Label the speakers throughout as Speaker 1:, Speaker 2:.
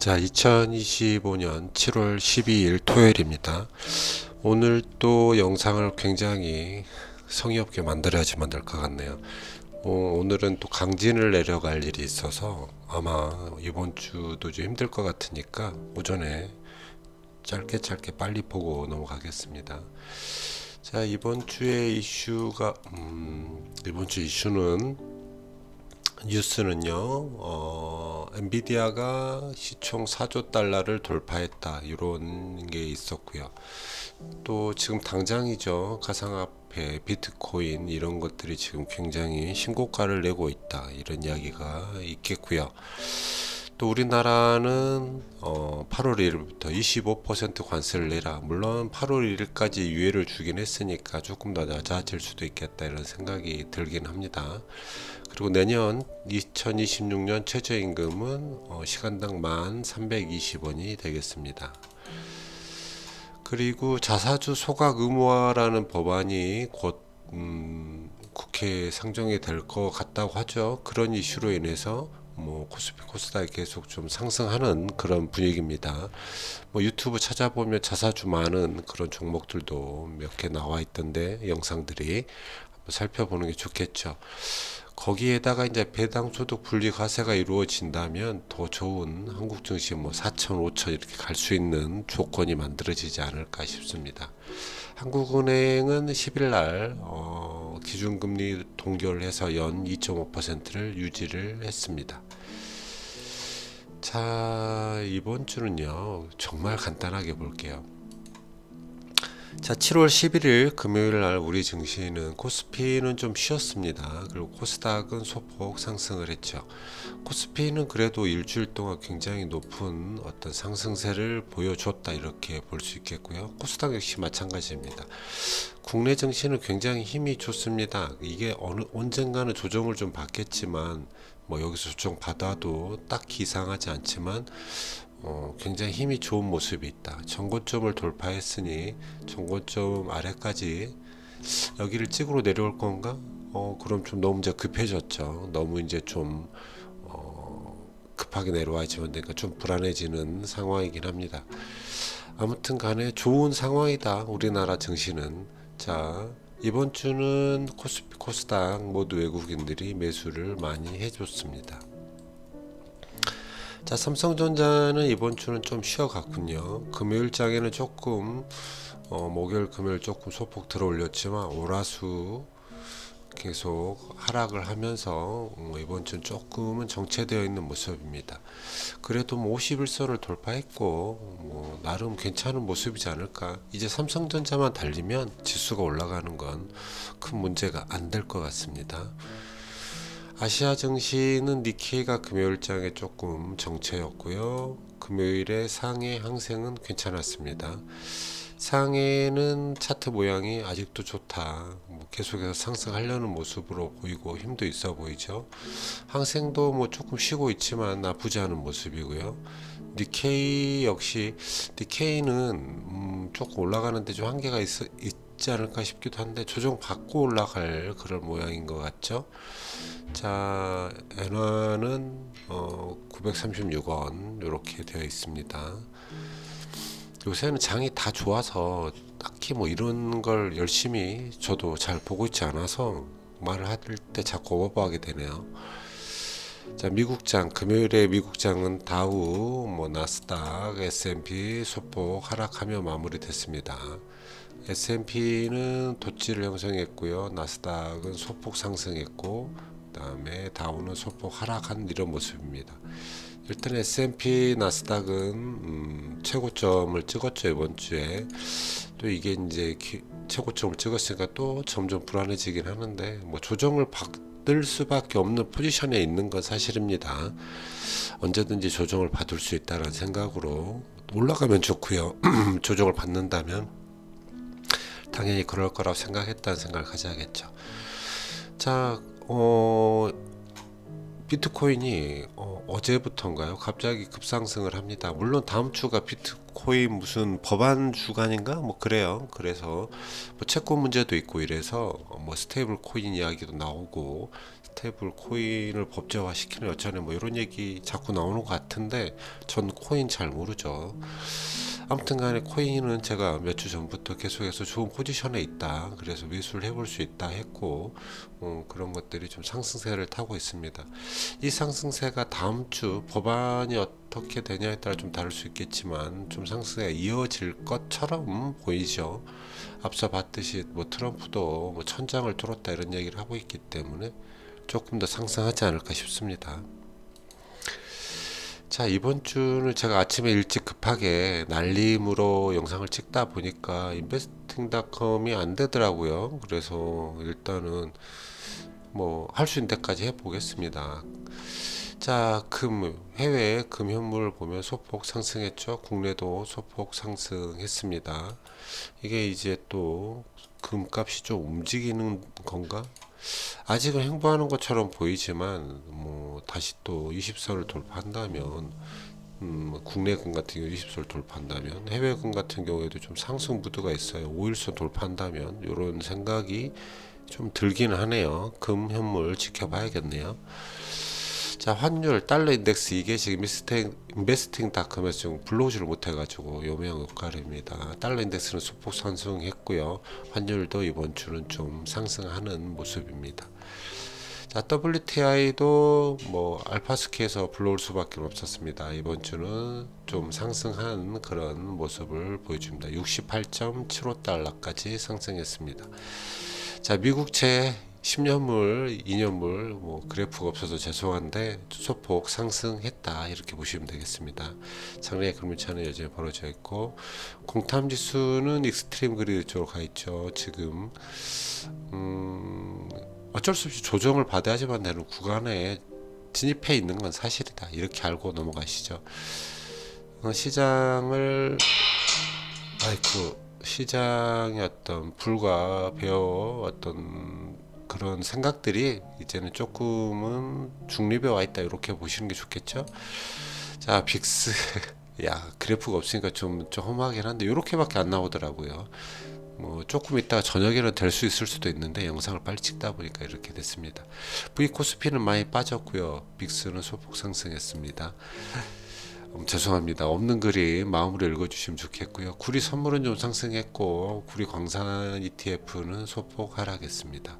Speaker 1: 자, 2025년 7월 12일 토요일입니다. 오늘 또 영상을 굉장히 성의 없게 만들어야지만 될 것 같네요. 오늘은 또 강진을 내려갈 일이 있어서 아마 이번 주도 좀 힘들 것 같으니까 오전에 짧게 빨리 보고 넘어가겠습니다. 자, 이번 주의 이슈가 이번 주 이슈는 뉴스는요, 엔비디아가 시총 4조 달러를 돌파했다, 이런 게 있었고요. 또 지금 당장이죠, 가상화폐, 비트코인 이런 것들이 지금 굉장히 신고가를 내고 있다, 이런 이야기가 있겠고요. 또 우리나라는 8월 1일부터 25% 관세를 내라. 물론 8월 1일까지 유예를 주긴 했으니까 조금 더 낮아질 수도 있겠다, 이런 생각이 들긴 합니다. 그리고 내년 2026년 최저임금은 시간당 1,320원이 되겠습니다. 그리고 자사주 소각 의무화라는 법안이 곧 국회에 상정이 될 것 같다고 하죠. 그런 이슈로 인해서 코스피 코스닥이 계속 좀 상승하는 그런 분위기입니다. 유튜브 찾아보면 자사주 많은 그런 종목들도 몇 개 나와 있던데, 영상들이 한번 살펴보는 게 좋겠죠. 거기에다가 이제 배당 소득 분리 과세가 이루어진다면 더 좋은 한국 증시 4천, 5천 이렇게 갈 수 있는 조건이 만들어지지 않을까 싶습니다. 한국은행은 10일 날 기준금리 동결해서 연 2.5%를 유지를 했습니다. 자, 이번 주는요, 정말 간단하게 볼게요. 자, 7월 11일 금요일 날 우리 증시는 코스피는 좀 쉬었습니다. 그리고 코스닥은 소폭 상승을 했죠. 코스피는 그래도 일주일 동안 굉장히 높은 어떤 상승세를 보여줬다, 이렇게 볼 수 있겠고요. 코스닥 역시 마찬가지입니다. 국내 증시는 굉장히 힘이 좋습니다. 이게 언젠가는 조정을 좀 받겠지만, 여기서 조정 받아도 딱히 이상하지 않지만 굉장히 힘이 좋은 모습이 있다. 전고점을 돌파했으니 전고점 아래까지 여기를 찍으러 내려올 건가? 그럼 좀 너무 이제 급해졌죠. 너무 이제 좀 급하게 내려와야지만 되니까 좀 불안해지는 상황이긴 합니다. 아무튼 간에 좋은 상황이다, 우리나라 증시는. 자, 이번 주는 코스피 코스닥 모두 외국인들이 매수를 많이 해줬습니다. 자, 삼성전자는 이번 주는 좀 쉬어갔군요. 금요일장에는 조금 목요일 금요일 조금 소폭 들어 올렸지만 월화수 계속 하락을 하면서 이번 주는 조금은 정체되어 있는 모습입니다. 그래도 51선을 돌파했고 나름 괜찮은 모습이지 않을까. 이제 삼성전자만 달리면 지수가 올라가는 건 큰 문제가 안 될 것 같습니다. 아시아 증시는 니케이가 금요일장에 조금 정체였고요. 금요일에 상해 항생은 괜찮았습니다. 상해는 차트 모양이 아직도 좋다. 계속해서 상승하려는 모습으로 보이고 힘도 있어 보이죠. 항생도 조금 쉬고 있지만 나쁘지 않은 모습이고요. 니케이 역시, 니케이는 조금 올라가는데 좀 한계가 있지 않을까 싶기도 한데 조정 받고 올라갈 그런 모양인 것 같죠. 자, 엔화는 936원 이렇게 되어 있습니다. 요새는 장이 다 좋아서 딱히 이런 걸 열심히 저도 잘 보고 있지 않아서 말을 할 때 자꾸 오버하게 되네요. 자, 미국장 금요일에 미국장은 다우, 나스닥, S&P 소폭 하락하며 마무리됐습니다. S&P는 돛지를 형성했고요. 나스닥은 소폭 상승했고, 그다음에 다우는 소폭 하락한 이런 모습입니다. 일단 S&P 나스닥은 최고점을 찍었죠, 이번 주에. 또 이게 이제 최고점을 찍었으니까 또 점점 불안해지긴 하는데, 조정을 받을 수밖에 없는 포지션에 있는 건 사실입니다. 언제든지 조정을 받을 수 있다는 생각으로 올라가면 좋고요. 조정을 받는다면 당연히 그럴 거라고 생각했다는 생각을 가져야겠죠. 자, 비트코인이 어제부터인가요? 갑자기 급상승을 합니다. 물론 다음 주가 비트코인 무슨 법안 주간인가? 그래요. 그래서 채권 문제도 있고 이래서 스테이블 코인 이야기도 나오고 스테이블 코인을 법제화 시키는 여전히 뭐 이런 얘기 자꾸 나오는 것 같은데 전 코인 잘 모르죠. 아무튼 간에 코인은 제가 몇 주 전부터 계속해서 좋은 포지션에 있다, 그래서 매수를 해볼 수 있다 했고, 그런 것들이 좀 상승세를 타고 있습니다. 이 상승세가 다음 주 법안이 어떻게 되냐에 따라 좀 다를 수 있겠지만 좀 상승세가 이어질 것처럼 보이죠. 앞서 봤듯이 뭐 트럼프도 뭐 천장을 뚫었다 이런 얘기를 하고 있기 때문에 조금 더 상승하지 않을까 싶습니다. 자, 이번 주는 제가 아침에 일찍 급하게 날림으로 영상을 찍다 보니까 인베스팅닷컴이 안 되더라고요. 그래서 일단은 뭐 할 수 있는 데까지 해보겠습니다. 자, 해외 금현물 보면 소폭 상승했죠. 국내도 소폭 상승했습니다. 이게 이제 또 금값이 좀 움직이는 건가? 아직은 횡보하는 것처럼 보이지만 뭐 다시 또 20선을 돌파한다면, 국내 금 같은 경우 20선을 돌파한다면, 해외 금 같은 경우에도 좀 상승 무드가 있어요. 5일선 돌파한다면 이런 생각이 좀 들긴 하네요. 금 현물 지켜봐야겠네요. 자, 환율 달러 인덱스, 이게 지금 인베스팅닷컴에서 지금 불러오지를 못해가지고 요명 역할입니다. 달러 인덱스는 소폭 상승했고요. 환율도 이번 주는 좀 상승하는 모습입니다. 자, WTI도 뭐 알파스키에서 불러올 수밖에 없었습니다. 이번 주는 좀 상승한 그런 모습을 보여줍니다. 68.75달러까지 상승했습니다. 자, 미국채 10년물, 2년물 뭐 그래프가 없어서 죄송한데 소폭 상승했다, 이렇게 보시면 되겠습니다. 장래 금리차는 여전히 벌어져 있고, 공탐 지수는 익스트림 그리드 쪽으로 가 있죠. 지금 어쩔 수 없이 조정을 받아야지만 되는 구간에 진입해 있는 건 사실이다, 이렇게 알고 넘어가시죠. 시장을 시장의 어떤 불과 배어 어떤 그런 생각들이 이제는 조금은 중립에 와 있다, 이렇게 보시는 게 좋겠죠. 자, 빅스 야, 그래프가 없으니까 좀 험하긴 한데 이렇게밖에 안 나오더라고요. 뭐 조금 있다가 저녁에는 될 수 있을 수도 있는데 영상을 빨리 찍다 보니까 이렇게 됐습니다. V 코스피는 많이 빠졌고요. 빅스는 소폭 상승했습니다. 죄송합니다. 없는 글이 마음으로 읽어주시면 좋겠고요. 구리 선물은 좀 상승했고, 구리 광산 ETF는 소폭 하락했습니다.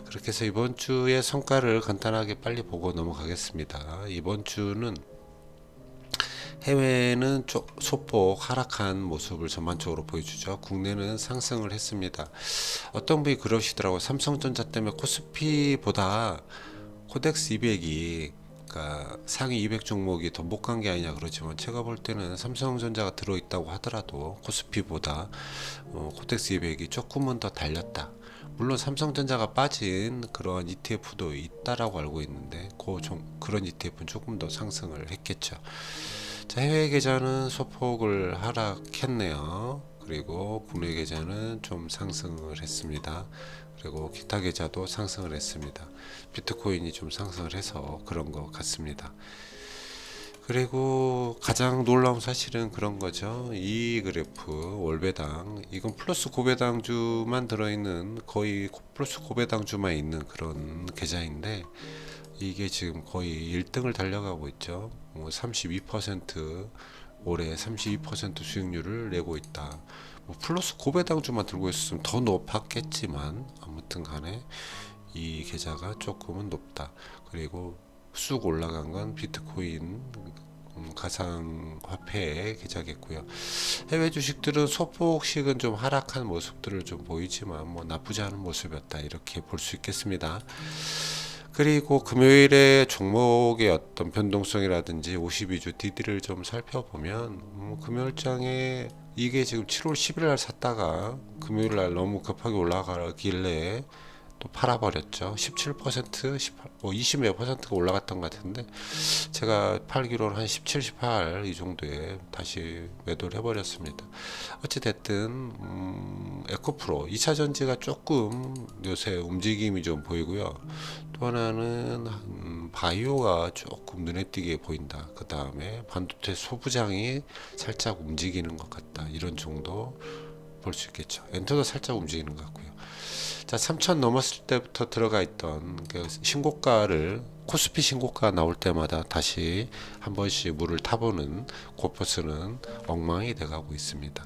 Speaker 1: 그렇게 해서 이번 주의 성과를 간단하게 빨리 보고 넘어가겠습니다. 이번 주는 해외는 소폭 하락한 모습을 전반적으로 보여주죠. 국내는 상승을 했습니다. 어떤 분이 그러시더라고요. 삼성전자 때문에 코스피보다 코덱스 200이, 그러니까 상위 200 종목이 더 못 간 게 아니냐 그러지만, 제가 볼 때는 삼성전자가 들어있다고 하더라도 코스피보다 코덱스 200이 조금은 더 달렸다. 물론 삼성전자가 빠진 그런 ETF도 있다라고 알고 있는데 그런 ETF는 조금 더 상승을 했겠죠. 자, 해외 계좌는 소폭을 하락했네요. 그리고 국내 계좌는 좀 상승을 했습니다. 그리고 기타 계좌도 상승을 했습니다. 비트코인이 좀 상승을 해서 그런 것 같습니다. 그리고 가장 놀라운 사실은 그런 거죠. 이 그래프 월배당, 이건 플러스 고배당주만 들어있는, 거의 플러스 고배당주만 있는 그런 계좌인데, 이게 지금 거의 1등을 달려가고 있죠. 32%, 올해 32% 수익률을 내고 있다. 뭐 플러스 고배당주만 들고 있었으면 더 높았겠지만, 아무튼 간에 이 계좌가 조금은 높다. 그리고 쑥 올라간 건 비트코인 가상화폐의 계좌겠고요. 해외 주식들은 소폭씩은 좀 하락한 모습들을 좀 보이지만 뭐 나쁘지 않은 모습이었다, 이렇게 볼 수 있겠습니다. 그리고 금요일에 종목의 어떤 변동성이라든지 52주 DD를 좀 살펴보면, 금요일장에 이게 지금 7월 10일 날 샀다가 금요일 날 너무 급하게 올라가길래 또 팔아버렸죠. 17%, 18, 뭐 20몇 퍼센트가 올라갔던 것 같은데, 제가 팔기로는 한 17, 18 이 정도에 다시 매도를 해버렸습니다. 어찌됐든 에코프로 2차전지가 조금 요새 움직임이 좀 보이고요. 또 하나는 바이오가 조금 눈에 띄게 보인다. 그 다음에 반도체 소부장이 살짝 움직이는 것 같다, 이런 정도 볼 수 있겠죠. 엔터도 살짝 움직이는 것 같고요. 자, 3천 넘었을 때부터 들어가 있던 그 신고가를 코스피 신고가 나올 때마다 다시 한 번씩 물을 타보는 코퍼스는 엉망이 돼가고 있습니다.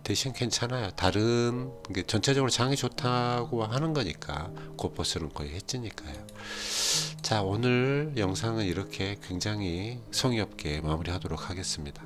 Speaker 1: 대신 괜찮아요. 다른 게 전체적으로 장이 좋다고 하는 거니까 코퍼스는 거의 해지니까요. 자, 오늘 영상은 이렇게 굉장히 성의 없게 마무리하도록 하겠습니다.